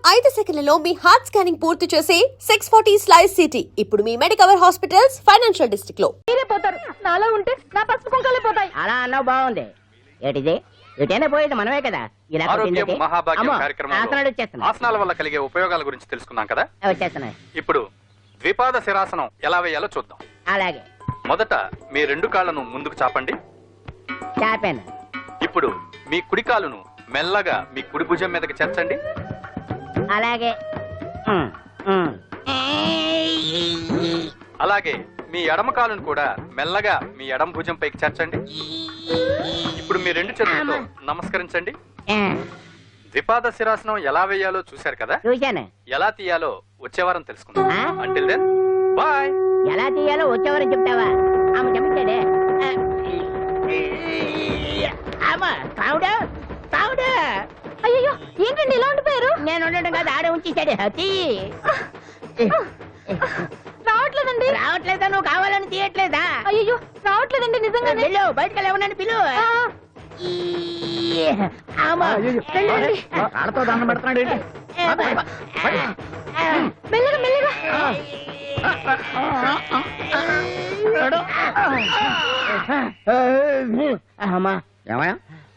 5 సెకన్లలో మీ heart scanning పూర్తి చేసి 640 స్లైస్ సిటీ ఇప్పుడు మీ మెడికవర్ హాస్పిటల్స్ ఫైనాన్షియల్ డిస్ట్రిక్ట్ లో మీరే పోతారు. నాలో ఉంటే నా పసుపు కుంకాలే పోతాయి. అలా అన్నావు బాగుంది. ఏటిది ఎటైనా పోయేది మనమే కదా. ఇలా ఆరోగ్యం మహాభాగ్యం కార్యక్రమంలో వచ్చేస్తున్నా ఆసనాల వల్ల కలిగే ఉపయోగాల గురించి తెలుసుకున్నాం కదా. వచ్చేస్తున్నా. ఇప్పుడు ద్విపాద శిరాసనం ఎలా వేయాలో చూద్దాం. అలాగే మొదట మీ 2 కాళ్ళను ముందుకు చాపండి. చాపాను. ఇప్పుడు మీ కుడి కాలును మెల్లగా మీ కుడి భుజం మీదకి చేర్చండి. అలాగే అలాగే మీ ఎడమ కాలును కూడా మెల్లగా మీ ఎడమ భుజం పైకి చేర్చండి. ఇప్పుడు మీ 2 చేతులతో నమస్కరించండి. ద్విపాద శిరాసనం ఎలా వేయాలో చూశారు కదా. చూశాను. ఎలా తీయాలో వచ్చే వారం తెలుసుకుందాం. Until then bye. ఎలా తీయాలో వచ్చేవారని చెప్తావా? ఆమె చెప్తాడే. అయ్యో ఏంటండి ఇలా ఉండిపోయారు? నేను ఉండడం కాదు, ఆడే ఉంచేసాడు. హతి రావట్లేదండి. రావట్లేదా? నువ్వు కావాలని తీయట్లేదా? అయ్యో రావట్లేదండి నిజంగానే. వెళ్ళు, బయటకు వెళ్ళవనని పిలు. ఆడతో దండం పెడుతున్నాడు ఏంటి? మెల్లగా మెల్లగా. ఏమయ్యా,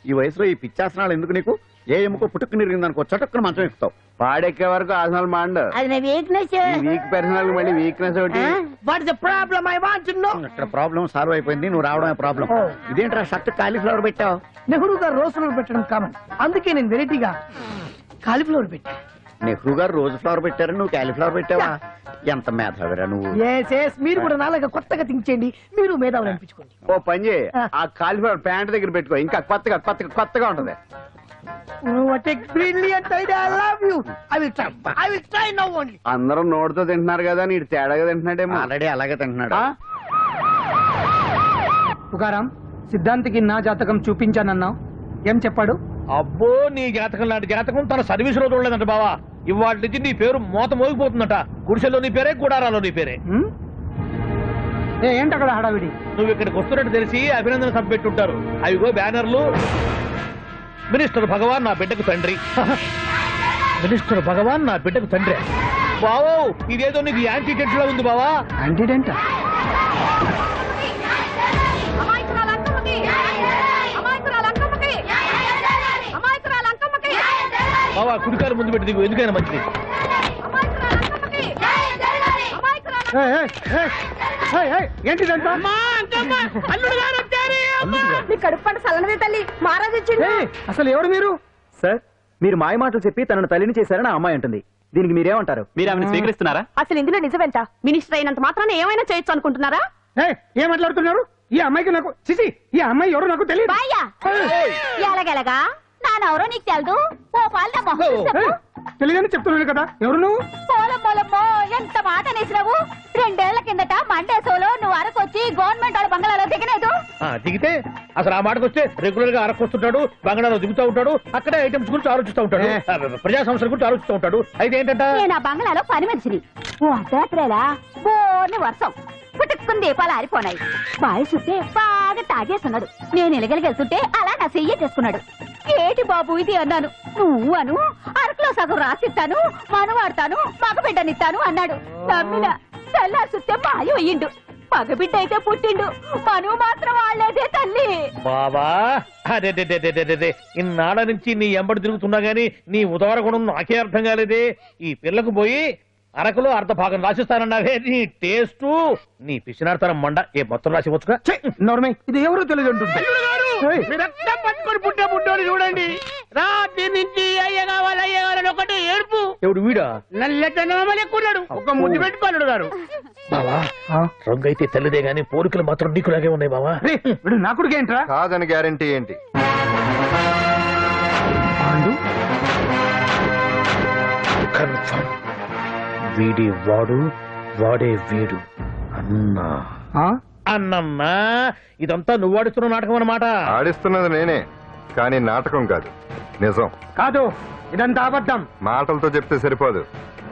ఈ వయసులో ఈ పిచ్చాసనాలు ఎందుకు నీకు? ఏ ఎముకో పుట్టుకు నిరిగిందనుకో చటుక్కున మంచం ఎక్కుతావు. పాడెక్కే వరకు ఆసనాలు మాండు. అది నా వీక్నెస్. వీక్ పర్సనల్ మళ్ళీ వీక్నెస్ ఒకటి. What is the problem? I want to know. ఇక్కడ ప్రాబ్లం సాల్వ్ అయిపోయింది, నువ్వు రావడమే ప్రాబ్లం. ఇదేంట్రా షర్ట్ కాలీఫ్లవర్ పెట్టావు? నెహ్రూ గారు రోజ్ ఫ్లవర్ పెట్టడం కామన్, అందుకే నేను వెరైటీగా కాలీఫ్లవర్ పెట్టా. నెహ్రూ గారు రోజు ఫ్లవర్ పెట్టారు, నువ్వు కాలీఫ్లవర్ పెట్టావా? ఎంత మేధావిరా నువ్వు. మీరు కూడా నాలాగా కొత్తగా థింక్ చేయండి, మీరు మేధావులు అనిపించుకోండి. ఓ పని చేయి, ఆ కాలీఫ్లవర్ ప్యాంట్ దగ్గర పెట్టుకో, ఇంకా కొత్తగా ఉంటది. What a brilliant idea, I love you. I will try now only. అందరూ నోటితో తింటున్నారు కదా, నీడు తేడాగా తింటున్నాడేమో. ఆల్రెడీ అలాగే తింటున్నాడు. పుకారం, సిద్ధాంతికి నా జాతకం చూపించానన్నావు, ఏం చెప్పాడు? అబ్బో, నీ జాతకం లాంటి జాతకం తన సర్వీస్ లో చూడలేదంట బావా. ఇవాళ నుంచి నీ పేరు మోత మోగిపోతుందట. గుడిసెలో నీ పేరే, గుడారాలో నీ పేరే. ఏంటి అక్కడ హడావిడి? నువ్వు ఇక్కడికి వస్తున్నట్టు తెలిసి అభినందన సభ పెట్టుంటారు. అవిగో బ్యానర్లు. మినిస్టర్ భగవాన్ నా బిడ్డకు తండ్రి. మినిస్టర్ భగవాన్ నా బిడ్డకు తండ్రి. బావో, ఇదేదో నీకు యాంటీటెంట్ లా ఉంది బావా. యాంటీడెంట్? బావా, కుడికారు ముందు పెట్టి దిగు, ఎందుకైనా మంచిది. ఏంటిదంట? మీ కడుపు పంట సల్లనదే తల్లి, మహారాజు ఇచ్చిండు. అసలు ఎవరు మీరు? సార్, మీరు మాయ మాటలు చెప్పి తనను తల్లిని చేశారని ఆ అమ్మాయి అంటుంది. దీనికి మీరేమంటారు? మీరు ఆమెను స్వీకరిస్తున్నారా? అసలు ఇందులో నిజమేంట? మినిస్టర్ అయినంత మాత్రాన ఏమైనా చేయొచ్చు అనుకుంటున్నారా? ఏం మాట్లాడుతున్నారు? ఈ అమ్మాయికి నాకు చిసి, ఈ అమ్మాయి ఎవరు నాకు తెలియదు. బాయ్యా, ఎలాగెలగా నానెవరో నీకు తెలదు. ఓ పాల మొహం చెప్పు. తెలియదని చెప్తున్నాను కదా, ఎవరు నువ్వు? పోలమ్మో, ఎంత మాట అనేసినావు. 2 ఏళ్ల కిందట మండేసోలో నువ్వు అరకొచ్చి గవర్నమెంట్ వాళ్ళ బంగాళాలో దిగలేదు. దిగితే అసలు ఆ మాటకు వస్తే రెగ్యులర్ గా అరకొస్తుంటాడు, బంగాళాలో దిగుతూ ఉంటాడు, అక్కడే ఐటమ్స్ గురించి ఆలోచిస్తూ ఉంటాడు, ప్రజా సమస్యల గురించి ఆలోచిస్తూ ఉంటాడు. అయితే ఏంటంటే నేను ఆ బంగాళాలో పని మనిషిని. ఓ అర్ధరాత్రేలా బోర్ని వర్షం పుట్టుకుని దీపాలు ఆరిపోనాయి. బాయ్ చూస్తే బాగా తాగేస్తున్నాడు. నేను ఎలగలిగెళ్తుంటే అలా నా చెయ్యి చేసుకున్నాడు. ఏటి బాబు ఇది అన్నాను. నువ్వు అను, అరకులో సగం రాసిస్తాను, మనవాడతాను, మగబిడ్డనిస్తాను అన్నాడు. నమ్మిన తెల్లారి చూస్తే మాయం అయ్యిండు. మగబిడ్డ అయితే పుట్టిండు, మనువు మాత్రం వాళ్ళేదే తల్లి. బాబా, అదే ఇన్నాళ్ళ నుంచి నీ ఎంబడి తిరుగుతున్నా గానీ నీ ఉదార గుణం నాకే అర్థం కాలేదే. ఈ పిల్లకు పోయి అరకులో అర్ధ భాగం రాసిస్తానన్నావే, నీ టేస్టు నీ పిచ్చినాడతనం మండ. ఏ మొత్తం రాసి వచ్చుగా. నోర్మే, ఇది ఎవరో తెలియదు అంటుంది. రక్తం పట్టుకొని పుట్టే పుట్టోని చూడండి. రాత్రి నుంచి అయ్య కావాలని ఒకటి ఏడుపు. ఎవడు వీడా? నల్లెట్టనమని ఎక్కున్నాడు. ఒక ముద్దు పెట్టుకున్నాడు గారు. బావా, రంగు అయితే తెల్లదే గానీ పోలికలు మాత్రం నీకులాగే ఉన్నాయి బావా. నా కొడుకు ఏంట్రా? కాదని గ్యారంటీ ఏంటి? కన్ఫర్మ్. వీడి వాడు, వాడే వీడు. అన్నా అన్నమ్మా, ఇదంతా నువ్వు ఆడుతున్న నాటకం అన్నమాట. ఆడిస్తున్నది నేనే. కానీ నాటకం కాదు, నిజం. కాదు, ఇదంతా అబద్ధం. మాటలతో చెప్తే సరిపోదు,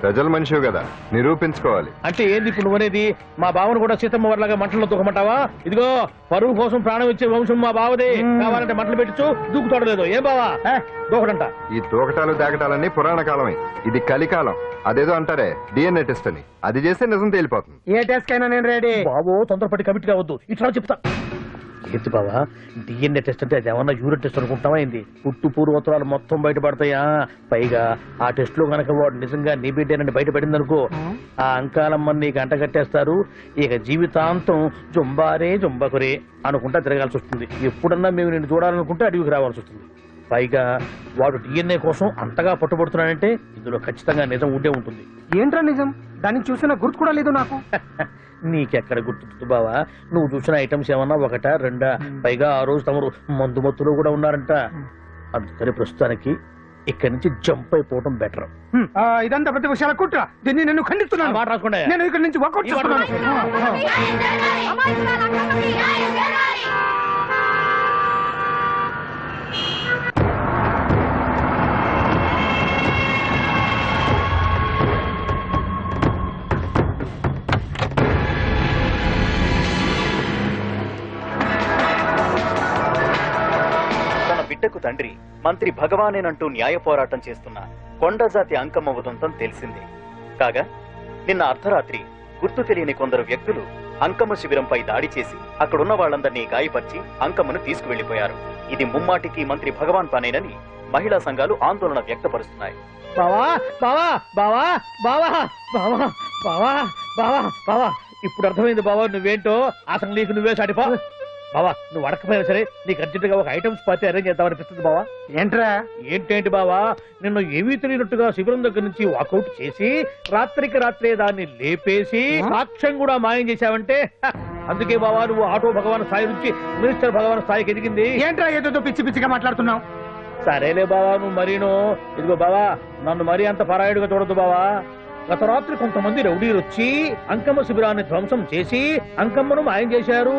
ప్రజల మనిషివి కదా, నిరూపించుకోవాలి. అంటే ఏంది ఇప్పుడు నువ్వు అనేది? మా బావను కూడా సీతమ్మ వారిలాగా మంటల్లో దూకమంటావా? ఇదిగో పరువు కోసం ప్రాణం ఇచ్చే వంశం మా బావదే. కావాలంటే మంటలు పెట్టచ్చు, దూకుతోడలేదు. ఏం బావా దూకడంట? ఈ దూకటాలు దాకటాలన్నీ పురాణ కాలమే, ఇది కలికాలం. అదేదో అంటారే డిఎన్ఏ టెస్ట్ అని, అది చేస్తే నిజం తేలిపోతుంది. ఏ టెస్ట్ కైనా నేను రెడీ. బాబు తొందరపడి కమిట్ కావద్దు, ఇట్లా చెప్తా. ఏంటి బావా డిఎన్ఏ టెస్ట్ అంటే అది ఏమన్నా యూరిన్ టెస్ట్ అనుకుంటావా ఏంది? పుట్టు పూర్వోత్తరాలు మొత్తం బయటపడతాయా? పైగా ఆ టెస్ట్ లో కనుక వాడు నిజంగా నీ బిడ్డేనని బయటపడింది అనుకో, ఆ అంకాలమ్మని నీకు అంట కట్టేస్తారు. ఇక జీవితాంతం జుంబారే జుంబకురే అనుకుంటా తిరగాల్సి వస్తుంది. ఎప్పుడన్నా మేము నిన్ను చూడాలనుకుంటే అడవికి రావాల్సి వస్తుంది. పైగా వాడు డిఎన్ఏ కోసం అంతగా పట్టుబడుతున్నాడంటే ఇందులో ఖచ్చితంగా నిజం ఉండే ఉంటుంది. ఏంట్రా నిజం? దాన్ని చూసిన గుర్తు కూడా లేదు నాకు. నీకెక్కడ గుర్తుంది బావా? నువ్వు చూసిన ఐటమ్స్ ఏమన్నా ఒకటా రెండా? పైగా ఆ రోజు తమరు మందు మత్తులో కూడా ఉన్నారంట. అందుకని ప్రస్తుతానికి ఇక్కడి నుంచి జంప్ అయిపోవటం బెటర్. ఇదంతా పెద్ద విషయాల కుట్ర. దీన్ని నేను ఖండిస్తున్నాను. మాట రాసుకోండి. నేను ఇక్కడి నుంచి వర్కౌట్ చేస్తున్నాను. తన బిడ్డకు తండ్రి మంత్రి భగవానేనంటూ న్యాయ పోరాటం చేస్తున్న కొండజాతి అంకమ్మ ఉదంతం తెలిసింది. కాగా నిన్న అర్ధరాత్రి గుర్తు తెలియని కొందరు వ్యక్తులు అంకమ్మ శిబిరంపై దాడి చేసి అక్కడున్న వాళ్ళందరినీ గాయపరిచి అంకమ్మను తీసుకువెళ్లిపోయారు. ఇది ముమ్మాటికి మంత్రి భగవాన్ పనేనని మహిళా సంఘాలు ఆందోళన వ్యక్తపరుస్తున్నాయి. బావా బావా బావా బావా బావా బావా బావా బావా ఇప్పుడు అర్థమైంది బావా నువ్వేంటో. అసలు నీకు నువ్వే సాటిపో బావా. నువ్వు అడకపోయినా సరే నీకు అర్జెంటుగా ఒక ఐటమ్స్ పార్టీ అరేంజ్ చేద్దామనిపిస్తుంది బావా. ఏంట్రా? ఏంటేంటి బావా, నిన్ను ఏమీ తెలియనట్టుగా శిబిరం దగ్గర నుంచి వాకౌట్ చేసి రాత్రికి రాత్రే దాన్ని లేపేసి సాక్ష్యం కూడా మాయం చేశావంటే అందుకే బావా నువ్వు ఆటో భగవాన్ స్థాయి నుంచి మినిస్టర్ భగవాన్ స్థాయికి ఎదిగింది. ఏంట్రా ఏదో పిచ్చి పిచ్చిగా మాట్లాడుతున్నావు? సరేలే బావా నువ్వు మరీను. ఇదిగో బావా నన్ను మరీ అంత పరాయుడుగా చూడద్దు బావా. గత రాత్రి కొంతమంది రౌడీలు వచ్చి అంకమ్మ శిబిరాన్ని ధ్వంసం చేసి అంకమ్మను మాయం చేశారు.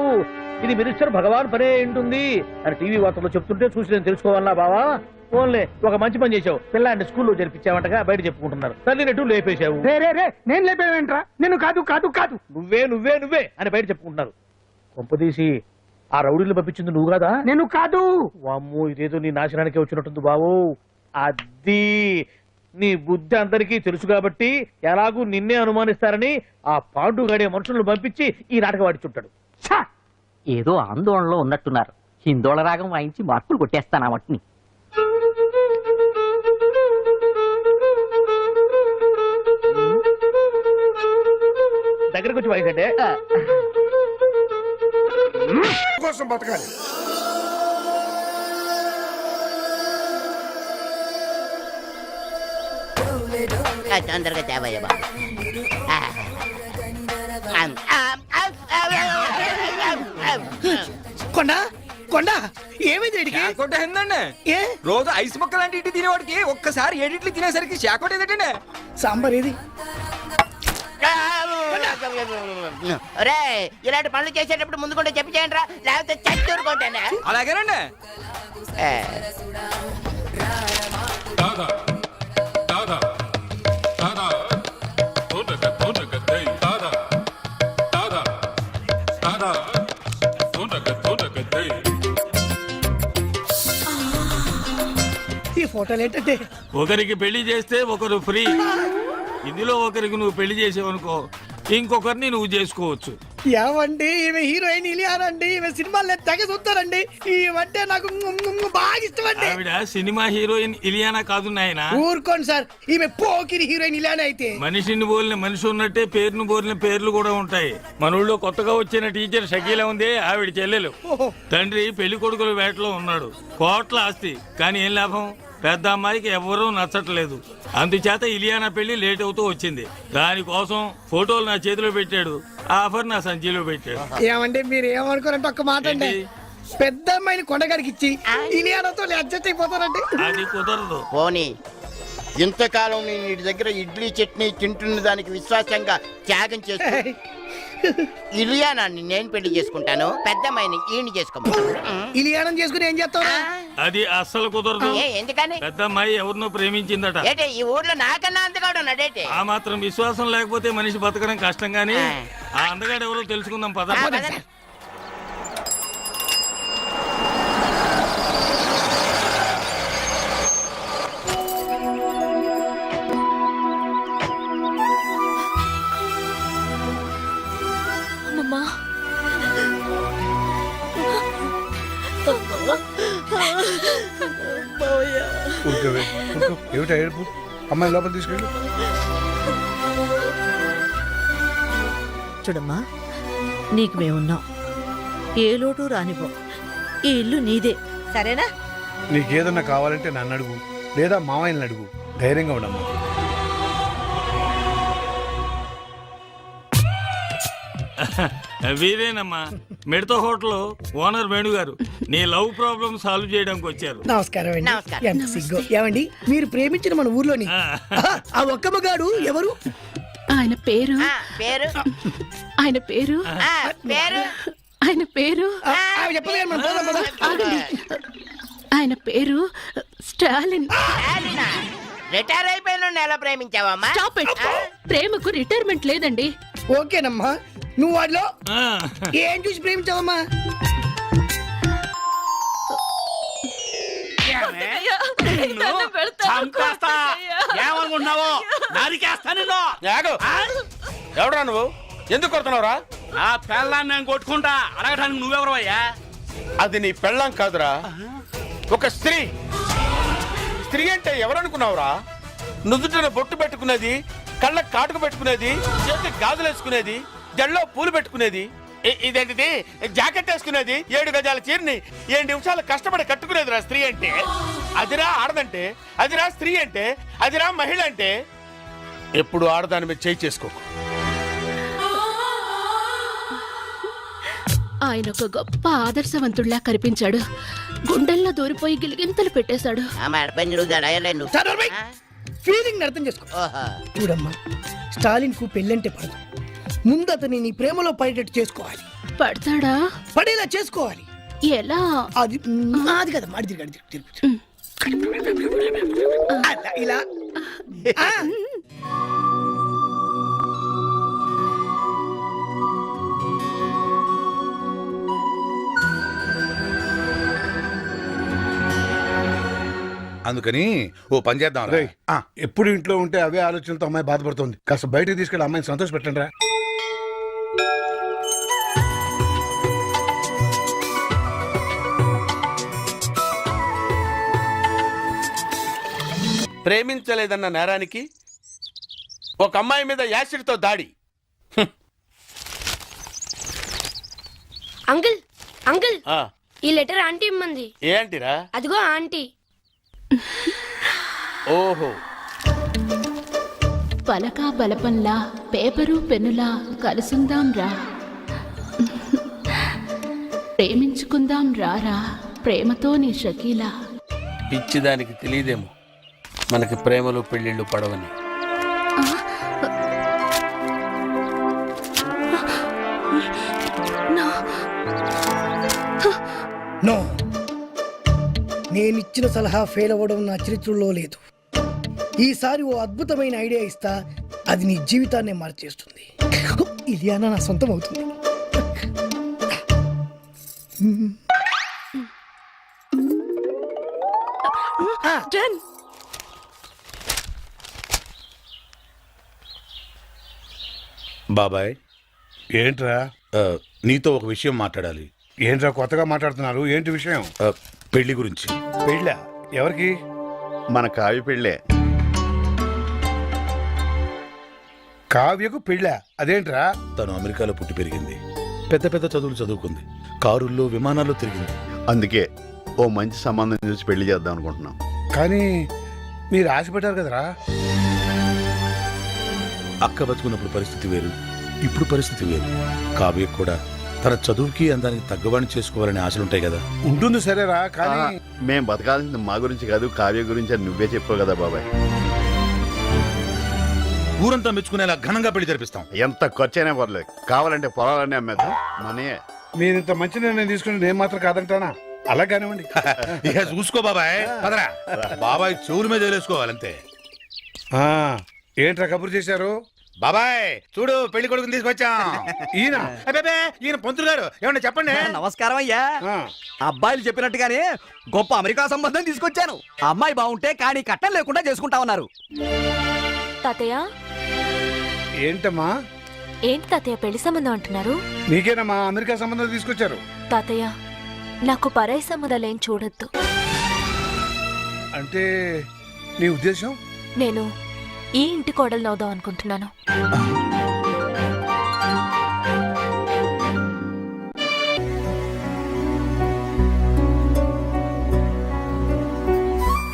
ఇది మినిస్టర్ భగవాన్ పనే ఉంటుంది అని టీవీ వార్తల్లో చెప్తుంటే చూసి నేను తెలుసుకోవాలా బావా? ఓన్లే ఒక మంచి పని చేశావు, పిల్లాన్ని స్కూల్లో జరిపించావంటగా బయట చెప్పుకుంటున్నారు. తల్లి నెట్టు లేపేశావు. నేను లేపేవేంట్రా? నేను కాదు కాదు కాదు నువ్వే నువ్వే నువ్వే అని బయట చెప్పుకుంటున్నారు. కొంపదీసి ఆ రౌడీలు పంపించింది నువ్వు కాదా? నేను కాదు. వామ్మో ఇదేదో నీ నాశనానికి వచ్చినట్టుంది బావు. అది నీ బుద్ధి అందరికీ తెలుసు కాబట్టి ఎలాగూ నిన్నే అనుమానిస్తారని ఆ పాండు గడే మనుషులను పంపించి ఈ నాటకం వాడిచుంటాడు. ఏదో ఆందోళనలో ఉన్నట్టున్నారు. హిందోళ రాగం వాయించి మార్పులు కొట్టేస్తాను ఆ మట్టిని. దగ్గరకు వచ్చి వాయించండి. కోసం బతకాలి. తొందరగా తేవయ్య బాబు. కొండ కొండ ఏమైంది? ఏందండి రోజు ఐస్ మొక్క లాంటి ఇడ్లీ తినేవాడికి ఒక్కసారి ఏడిట్లు తినేసరికి శాకోట ఏదంటే సాంబార్ ఏది? ఇలాంటి పనులు చేసేటప్పుడు ముందు కూడా చెప్పి చేయండి రా, లేకపోతే చచ్చూరుకుంటానే. అలాగేనండి. ఈ ఫోటోలు ఏంటంటే ఒకరికి పెళ్లి చేస్తే ఒకరు ఫ్రీ. ఇందులో ఒకరికి నువ్వు పెళ్లి చేసావనుకో ఇంకొకరిని నువ్వు చేసుకోవచ్చు. ఏమండి ఈమె హీరోయిన్ ఇలియానండి. ఈమె సినిమాల్లో తెగ చూస్తారండి. ఈమంటే నాకు బాగా ఇష్టం అండి. ఆవిడ సినిమా హీరోయిన్ ఇలియానా కాదు నాయన. ఊరుకోండి సార్, ఈమె పోకిరి హీరోయిన్ ఇలియానా అయితే. మనిషిని బోలిన మనిషి ఉన్నట్టే పేరును బోలిన పేర్లు కూడా ఉంటాయి. మన ఊళ్ళో కొత్తగా వచ్చిన టీచర్ షకీలా ఉంది, ఆవిడ చెల్లెలు. తండ్రి పెళ్లి కొడుకుల వేటలో ఉన్నాడు. కోట్ల ఆస్తి, కానీ ఏం లాభం? పెద్ద అమ్మాయికి ఎవరూ నచ్చట్లేదు. అందుచేత ఇలియానా పెళ్లి లేట్ అవుతూ వచ్చింది. దానికోసం ఫోటోలు నా చేతిలో పెట్టాడు, ఆఫర్ నా సంచిలో పెట్టాడు. ఏమంటే మీరు ఏమనుకోరంటే ఒక్క మాట అండి, పెద్ద అమ్మాయిని కొండగారికి ఇచ్చి ఇలియానాతో అడ్జస్ట్ అయిపోతారండి. అది కుదరదు. పోనీ ఇంతకాలం నేను నీ దగ్గర ఇడ్లీ చట్నీ తింటున్న దానికి విశ్వాసంగా త్యాగం చేస్తా ఇలియానాన్ని నేను పెళ్లి చేసుకుంటాను, పెద్దమ్మాయిని ఈయన చేసుకోమను. ఇలియానం చేసుకుని ఏం చేస్తావు? అది అస్సలు కుదరదు. ఎందుకని? పెద్ద అమ్మాయి ఎవరినో ప్రేమించిందట. ఏంటి ఈ ఊర్లో నాకన్నా అందగాడు ఉన్నాడేంటి? ఆ మాత్రం విశ్వాసం లేకపోతే మనిషి బతకడం కష్టం గాని ఆ అందగాడు ఎవరో తెలుసుకుందాం పద. అమ్మమ్మా ఏమిటా ఏడుపు? అమ్మాయి లోపల తీసుకెళ్ళు. చూడమ్మా, నీకు మేమున్నాం, ఏ లోటు రానిపో. ఈ ఇల్లు నీదే, సరేనా? నీకేదన్నా కావాలంటే నన్ను అడుగు, లేదా మావయ్యని అడుగు. ధైర్యంగా ఉండమ్మా. వీరేనమ్మా, మిడత హోటల్ ఓనర్ వేణు గారు నీ లవ్ ప్రాబ్లం సాల్వ్ చేయడానికి వచ్చారు. నమస్కారం అండి. ఎంత సిగ్గు. ఏమండి, మీరు ప్రేమించిన మన ఊర్లోని ఆ ఒక్క మగాడు ఎవరు? ఆయన పేరు పేరు ఆయన పేరు పేరు ఆయన పేరు చెప్పదు కానీ మనం పోదాం, పద. ఆగండి. ఆయన పేరు స్టాలిన్. రిటైర్ అయిపోయిన ఎలా ప్రేమించావమ్మా? Stop it. ప్రేమకు రిటైర్మెంట్ లేదండి. ఓకేనమ్మా, నువ్వు వాడిలో ఏం చూసి ప్రేమించావమ్మా? ఏమనుకుంటున్నావు? ఎవడరా నువ్వు? ఎందుకు కొడుతున్నావురా? ఆ పెళ్ళాన్ని నేను కొట్టుకుంటా అడగడానికి నువ్వెవరు అయ్యా? అది నీ పెళ్ళాం కాదురా, ఒక స్త్రీ. స్త్రీ అంటే ఎవరనుకున్నావురా? నుదుటిన బొట్టు పెట్టుకునేది, కళ్ళ కాటుకు పెట్టుకునేది, చేతికి గాజులు వేసుకునేది, జల్లో పూలు పెట్టుకునేది, ఇదేంటిది జాకెట్ వేసుకునేది, 7 గజాల చీరని 7 నిమిషాలు కష్టపడి కట్టుకునేది రా స్త్రీ అంటే. అదిరా ఆడదంటే, అదిరా స్త్రీ అంటే, అదిరా మహిళ అంటే. ఎప్పుడు ఆడదాని మీద చేయి చేసుకోకు. ఆయన ఒక గొప్ప ఆదర్శవంతుడిలా కనిపించాడు. గుండెల్లో దూరిపోయి గిలిగింతలు పెట్టేశాడు. ఫీలింగ్ అర్థం చేసుకో. చూడమ్మా, స్టాలిన్ కు పెళ్ళంటే పడదు. ముందు అతని నీ ప్రేమలో పడేటట్టు చేసుకోవాలి. పడతాడా? పడేలా చేసుకోవాలి. ఎలా? అది అది కదా మాడి తిరిగి అలా ఇలా. అందుకని ఓ పని చేద్దాం. ఎప్పుడు ఇంట్లో ఉంటే అవే ఆలోచనలతో అమ్మాయి బాధపడుతుంది. కాస్త బయటకు తీసుకెళ్ళి అమ్మాయిని సంతోష పెట్టండి రా. ప్రేమించలేదన్న నేరానికి ఒక అమ్మాయి మీద యాసిడ్తో దాడి. అంకుల్ అంకుల్, ఈ లెటర్ ఆంటీ ఇమ్మంది. ఏ ఆంటీరా? అదిగో ఆంటీ. ఓహో. పలకా బలపంలా పేపరు పెన్నులా కలుసుందాం రా, ప్రేమించుకుందాం రారా, ప్రేమతో నీ షకీలా. పిచ్చిదానికి తెలియదేమో మనకి ప్రేమలు పెళ్లిళ్ళు పడవని. నో, నేనిచ్చిన సలహా ఫెయిల్ అవ్వడం నా చరిత్రలో లేదు. ఈసారి ఓ అద్భుతమైన ఐడియా ఇస్తా, అది నీ జీవితాన్ని మార్చేస్తుంది. ఇలియానా నా సొంతం అవుతుంది. బాబాయ్, ఏంట్రా? నీతో ఒక విషయం మాట్లాడాలి. ఏంట్రా కొత్తగా మాట్లాడుతున్నారు? ఏంటి విషయం? పెళ్లి గురించి. పెళ్ళా? ఎవరికి? మన కావ్య పెళ్ళే. కావ్యకు పెళ్ళా? అదేంట్రా? తను అమెరికాలో పుట్టి పెరిగింది, పెద్ద పెద్ద చదువులు చదువుకుంది, కారుల్లో విమానాల్లో తిరిగింది. అందుకే ఓ మంచి సంబంధం చూసి పెళ్లి చేద్దాం అనుకుంటున్నాం. కానీ మీరు ఆశపడ్డారు కదరా. అక్క బతుకున్నప్పుడు పరిస్థితి వేరు, ఇప్పుడు పరిస్థితి వేరు. కావ్య కూడా తన చదువుకి అందానికి తగ్గవాణి చేసుకోవాలనే ఆశలుంటాయి కదా. ఉంటుంది సరేరా, కానీ మేం బతకాల్సింది మా గురించి కాదు, కావ్య గురించి అని నువ్వే చెప్పావు కదా బాబాయ్. ఊరంతా మెచ్చుకునేలా ఘనంగా పెళ్లి జరిపిస్తాం. ఎంత ఖర్చైనా పర్లేదు, కావాలంటే పొలాలన్నీ అమ్మేద్దాం, మనయే. మీరు ఇంత మంచి నిర్ణయం తీసుకుని నేను మాత్రం కాదంటానా? అలా కానివ్వండి. ఇక చూసుకో బాబాయ్, పదరా. బాబాయ్ చెవుల మీద వేసుకోవాలంతే. ఏంట్రా కబురు చేశారు? బాబాయ్ చూడు, పెళ్లి కొడుకుని తీసుకొచ్చాం. ఈయన అబ్బే, ఈయన పంతులు గారు, ఏమన్నా చెప్పండి. నమస్కారం అయ్యా. అబ్బాయిలు చెప్పినట్టుగానే గొప్ప అమెరికా సంబంధం తీసుకొచ్చాను. అమ్మాయి బాగుంటే కానీ కట్నం లేకుండా చేసుకుంటా ఉన్నారు. తాతయ్య ఏంటమ్మా? ఏంటి తాతయ్య పెళ్లి సంబంధం అంటున్నారు? నీకేనమ్మా అమెరికా సంబంధం తీసుకొచ్చారు. తాతయ్య నాకు పరాయి సంబంధాలేం చూడొద్దు. అంటే నీ ఉద్దేశం? నేను ఈ ఇంటి కోడలు నవ్వుదాం అనుకుంటున్నాను.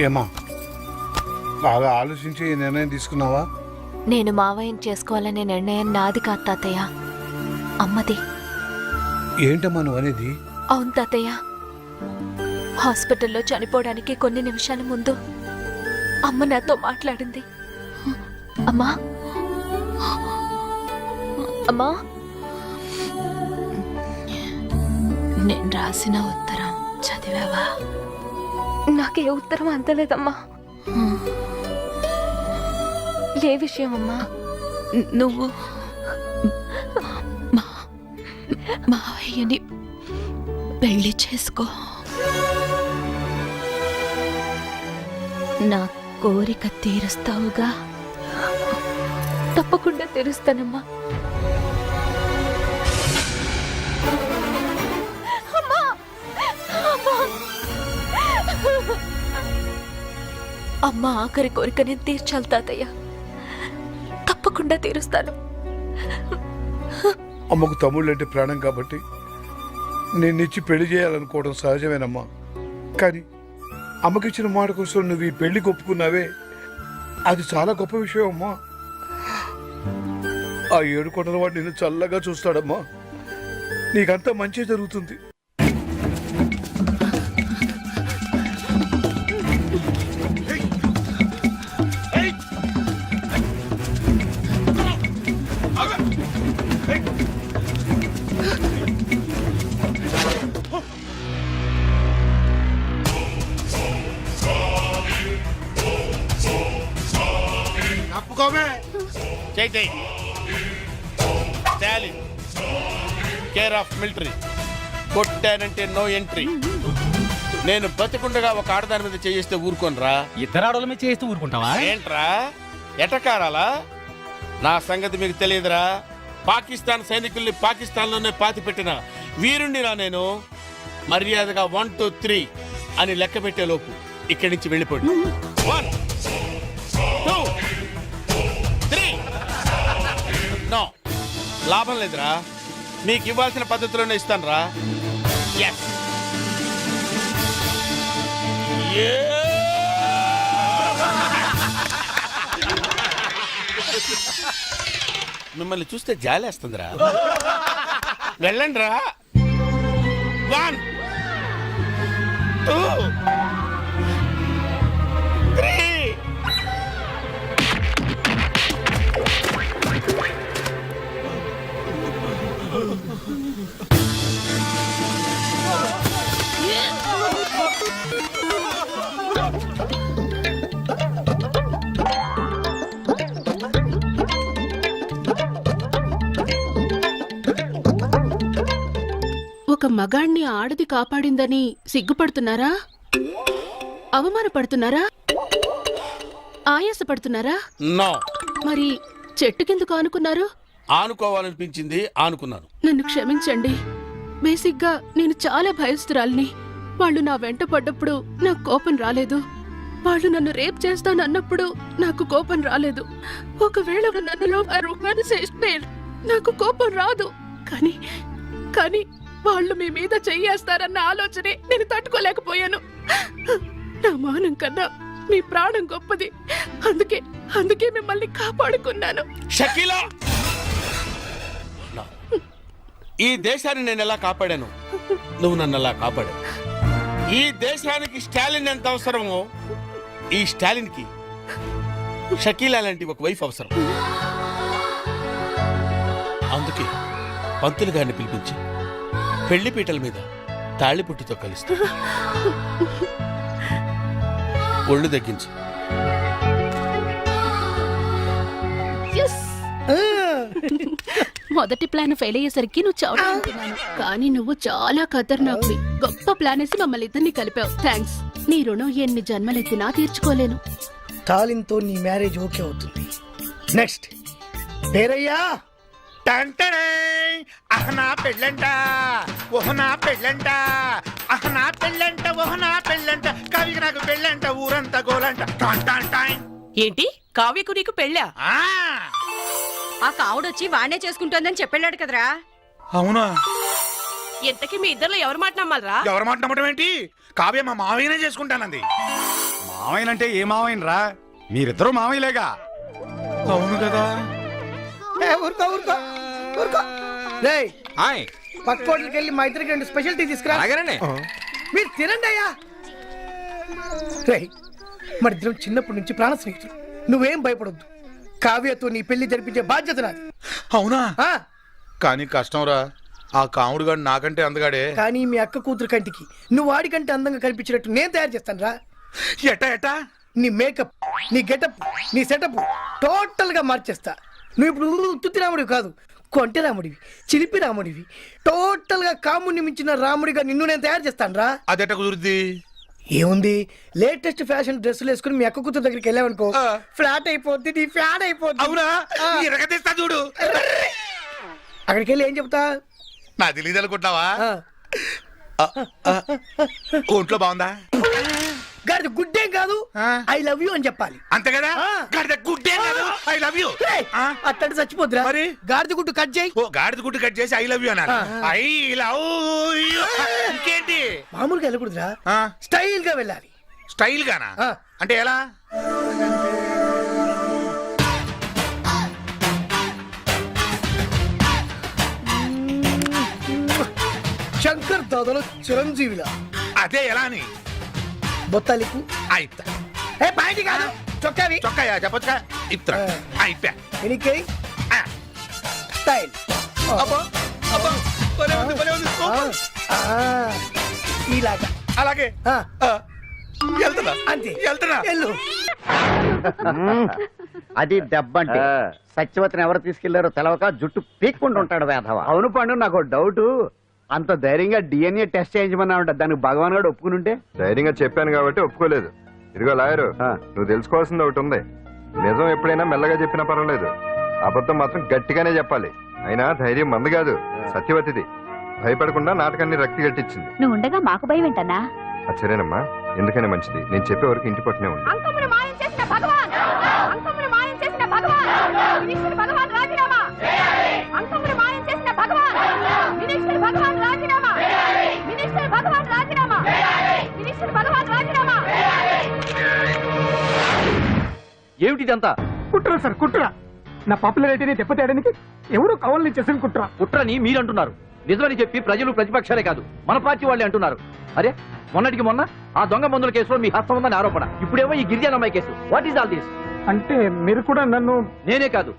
ఏమా బాగా ఆలోచించి ఈ నిర్ణయం తీసుకున్నావా? నేను మావయ్యని చేసుకోవాలనే నిర్ణయం నాది కాదు తాతయ్య, అమ్మది. ఏంటమ్మా నువ్వు అనేది? అవును తాతయ్య, హాస్పిటల్లో చనిపోవడానికి కొన్ని నిమిషాల ముందు అమ్మ నాతో మాట్లాడింది. అమ్మా అమ్మా, నేను రాసిన ఉత్తరం చదివావా? నాకే ఉత్తరం అందలేదమ్మా. ఏ విషయం అమ్మా? నువ్వు మావయ్యని పెళ్లి చేసుకో. నా కోరిక తీరుస్తావుగా? తప్పకుండా తీరుస్తానమ్మా. అమ్మ ఆఖరి కోరిక నేను తీర్చాలి తాతయ్య, తప్పకుండా తీరుస్తాను. అమ్మకు తమ్ముళ్ళు అంటే ప్రాణం కాబట్టి నిన్నిచ్చి పెళ్లి చేయాలనుకోవడం సహజమేనమ్మా. కానీ అమ్మకిచ్చిన మాట కోసం నువ్వు ఈ పెళ్లికి ఒప్పుకున్నావే, అది చాలా గొప్ప విషయం అమ్మా. ఆ 7 కొండల వాడు నిన్ను చల్లగా చూస్తాడమ్మా. నీకంతా మంచి జరుగుతుంది. Care of military. కొట్టానంటే నో ఎంట్రీ. నేను బతికుండగా ఒక ఆడదాని మీద చేయిస్తే ఊరుకోనరా? ఇద్దరు ఆడోళ్ళ మీద చేస్తూ ఊరుకుంటావా? ఏంట్రా ఎటకారాలా? నా సంగతి మీకు తెలియదురా. పాకిస్తాన్ సైనికుల్ని పాకిస్తాన్లోనే పాతి పెట్టిన వీరుణ్ణిరా నేను. మర్యాదగా 1 2 3 అని లెక్క పెట్టే లోపు ఇక్కడి నుంచి వెళ్ళిపోండి. 1 2 3. నో, లాభం లేదురా. మీకు ఇవ్వాల్సిన పద్ధతిలోనే ఇస్తాను రా. మిమ్మల్ని చూస్తే జాలేస్తుందిరా. వెళ్ళండి రా. 1 2 3. ఒక మగాణ్ణి ఆడది కాపాడిందని సిగ్గుపడుతున్నారా? అవమానపడుతున్నారా? ఆయాసపడుతున్నారా? నో. మరి చెట్టుకెందుకు ఆనుకున్నారు? ఆనుకోవాలనిపించింది, ఆనుకున్నాను. నన్ను క్షమించండి. బేసిక్గా నేను చాలా భయస్తురాల్ని. వాళ్ళు నా వెంట పడ్డప్పుడు నాకు కోపం రాలేదు. వాళ్ళు నన్ను రేప్ చేస్తానన్నప్పుడు నాకు కోపం రాలేదు. ఒకవేళ నన్నులో నాకు కోపం రాదు. కానీ వాళ్ళు మీ మీద చెయ్యేస్తారన్న ఆలోచనే నేను తట్టుకోలేకపోయాను. నా మానం కన్నా మీ ప్రాణం గొప్పది. అందుకే మిమ్మల్ని కాపాడుకున్నాను. షకీలా, ఈ దేశాన్ని నేను ఎలా కాపాడాను, నువ్వు నన్ను ఎలా కాపాడావు. ఈ దేశానికి స్టాలిన్ ఎంత అవసరమో ఈ స్టాలిన్ కి షకీలా లాంటి ఒక వైఫ్ అవసరం. అందుకే పంతులు గారిని పిలిపించి పెళ్లి పీటల మీద తాళిపుట్టుతో కలిస్తా. ఒళ్ళు తగ్గించు. మొదటి ప్లాన్ ఫెయిల్ అయ్యేసరికి నువ్వు చావడం అనుకున్నాను, కానీ నువ్వు చాలా ఖతర్నాక్వి. గొప్ప ప్లాన్ వేసి మమ్మల్ని ఇద్దరిని కలిపావు. థ్యాంక్స్. నీ రుణం ఎన్ని జన్మలెత్తినా తీర్చుకోలేను. తాలింతో నీ మ్యారేజ్ ఓకే అవుతుంది. నెక్స్ట్ పేరయ్యా. అహనా పెళ్ళంట ఓహనా పెళ్ళంట అహనా పెళ్ళంట ఓహనా పెళ్ళంట కవికి నాకు పెళ్ళంట ఊరంతా గోలంట. ఏంటి కావ్యకు నీకు పెళ్ళా? ఆ కావుడొచ్చి వాణ్ణే చేసుకుంటోందని చెప్పాడు కదరా. అవునా? ఎంతకి మీ ఇద్దరు ఎవరు మాట నమ్మాలరా? ఎవరి మాట నమ్మటం ఏంటి? కావ్య మా మావయ్యనే చేసుకుంటానంది. మావయ్యనంటే ఏ మావయ్యనరా? మీరిద్దరూ మావయ్యలేగా. అవును కదా. ఊరుకో ఊరుకో ఊరుకో. రేయ్ పక్క హోటల్కి వెళ్ళి మా ఇద్దరికి 2 స్పెషల్ టీ తీసుకురా. మీరు తినండి అయ్యా. రేయ్ మన ఇద్దరం చిన్నప్పటి నుంచి ప్రాణ స్నేహితులు. నువ్వేం భయపడొద్దు. కావ్యతో నీ పెళ్లి జరిపించే బాధ్యత నాది. అవునా? కానీ కష్టంరా. ఆ కాముడు గాడు నాకంటే అందగాడే. కానీ మీ అక్క కూతురు కంటికి నువ్వు వాడికంటే అందంగా కనిపించినట్టు నేను తయారు చేస్తాను రా. ఎట్టా ఎట్టా? నీ మేకప్, నీ గెటప్, నీ సెటప్ టోటల్ గా మార్చేస్తా. నువ్వు ఇప్పుడు తుత్తి రాముడివి కాదు, కొంటె రాముడివి, చిలిపి రాముడివి. టోటల్ గా కాముడిని మించిన రాముడిగా నిన్ను నేను తయారు చేస్తాను రా. అదెట్ట కుదురుద్ది? ఏముంది, లేటెస్ట్ ఫ్యాషన్ డ్రెస్సులు వేసుకుని మీ అక్క కూతురు దగ్గరికి వెళ్ళావనుకో, ఫ్లాట్ అయిపోద్ది, నీ ఫ్యాన్ అయిపోద్ది. అవునా? చూడు. అక్కడికి వెళ్ళి ఏం చెప్తా? నా తెలియదు అనుకుంటున్నావా? ఒంట్లో బాగుందా? గాడిద గుడ్డేం కాదు, ఐ లవ్ యూ అని చెప్పాలి. అంతే కదా? గాడిద గుడ్డే కాదు, ఐ లవ్ యూ. అట్టంటే చచ్చిపోద్దురా. మరి గాడిద గుడ్డు కట్ చేయి. గాడిద గుడ్డు కట్ చేసి ఐ లవ్ యూ అన్నారు. I love you. ఇంకేంటి? మామూలుగా వెళ్ళకూడదురా, స్టైల్ గా వెళ్ళాలి. స్టైల్ గానా? అంటే ఎలా? శంకర్ దాదాలో చిరంజీవిలా. అదే ఎలా అని? బొత్తాలికు అయితా. ఏ పాయింట్ కాదు, చొక్కావి. చొక్కాయా చెప్పొచ్చుగా. ఇత్తా అయిపోయా. ఎనికై స్టైల్. ఇలాగా. అలాగే వెళ్తున్నా. అంతే, వెళ్తున్నా. వెళ్ళు. అది దెబ్బంటే. సత్యవతిని ఎవరు తీసుకెళ్లారో తెలవక జుట్టు పీక్కుంటూ ఉంటాడు వేధవ. అవును పండు, నాకు డౌట్. అంత ధైర్యంగా డిఎన్ఏ టెస్ట్ చేయించమన్నా ఉంటా, దానికి భగవాన్ గారు ఒప్పుకుని ఉంటే. ధైర్యంగా చెప్పాను కాబట్టి ఒప్పుకోలేదు. ఇదిగో లాయరు, నువ్వు తెలుసుకోవాల్సింది ఒకటి ఉంది. నిజం ఎప్పుడైనా మెల్లగా చెప్పినా పర్వాలేదు, అబద్ధం మాత్రం గట్టిగానే చెప్పాలి. అయినా ధైర్యం మంది కాదు, సత్యవతిది. భయపడకుండా నాటకాన్ని రక్తి గట్టించింది. నువ్వు ఉండగా మాకు భయం ఏంటన్నా? సరేనమ్మా, ఎందుకైనా మంచిది. నేను చెప్పే వరకు ఇంటి పట్టునే ఉంది. అంకమును మాయం చేసిన భగవాన్, అంకమును మాయం చేసిన భగవాన్, మినిస్టర్ భగవాన్ రాజీనామా. అంకమును మాయం చేసిన భగవాన్, మినిస్టర్ భగవాన్ రాజీనామా. మినిస్టర్ భగవాన్ రాజీనామా. మినిస్టర్ భగవాన్ రాజీనామా. ఏమిటిదంతా? కుట్ర సార్, కుట్ర. నా పాపులారిటీని దెబ్బతేయడానికి ఎవరు కావాలని చేసిన కుట్ర. కుట్రని మీరంటున్నారు, నిజమని చెప్పి ప్రజలు ప్రతిపక్షాలే కాదు మన పార్టీ వాళ్ళే అంటున్నారు. అరే మొన్నటికి మొన్న ఆ దొంగ మందుల కేసులో మీ హస్తం ఉందని ఆరోపణ, ఇప్పుడేమో ఈ గిరిజన అమ్మాయి case. What is all this? అంటే మీరు కూడా నన్ను. నేనే కాదు,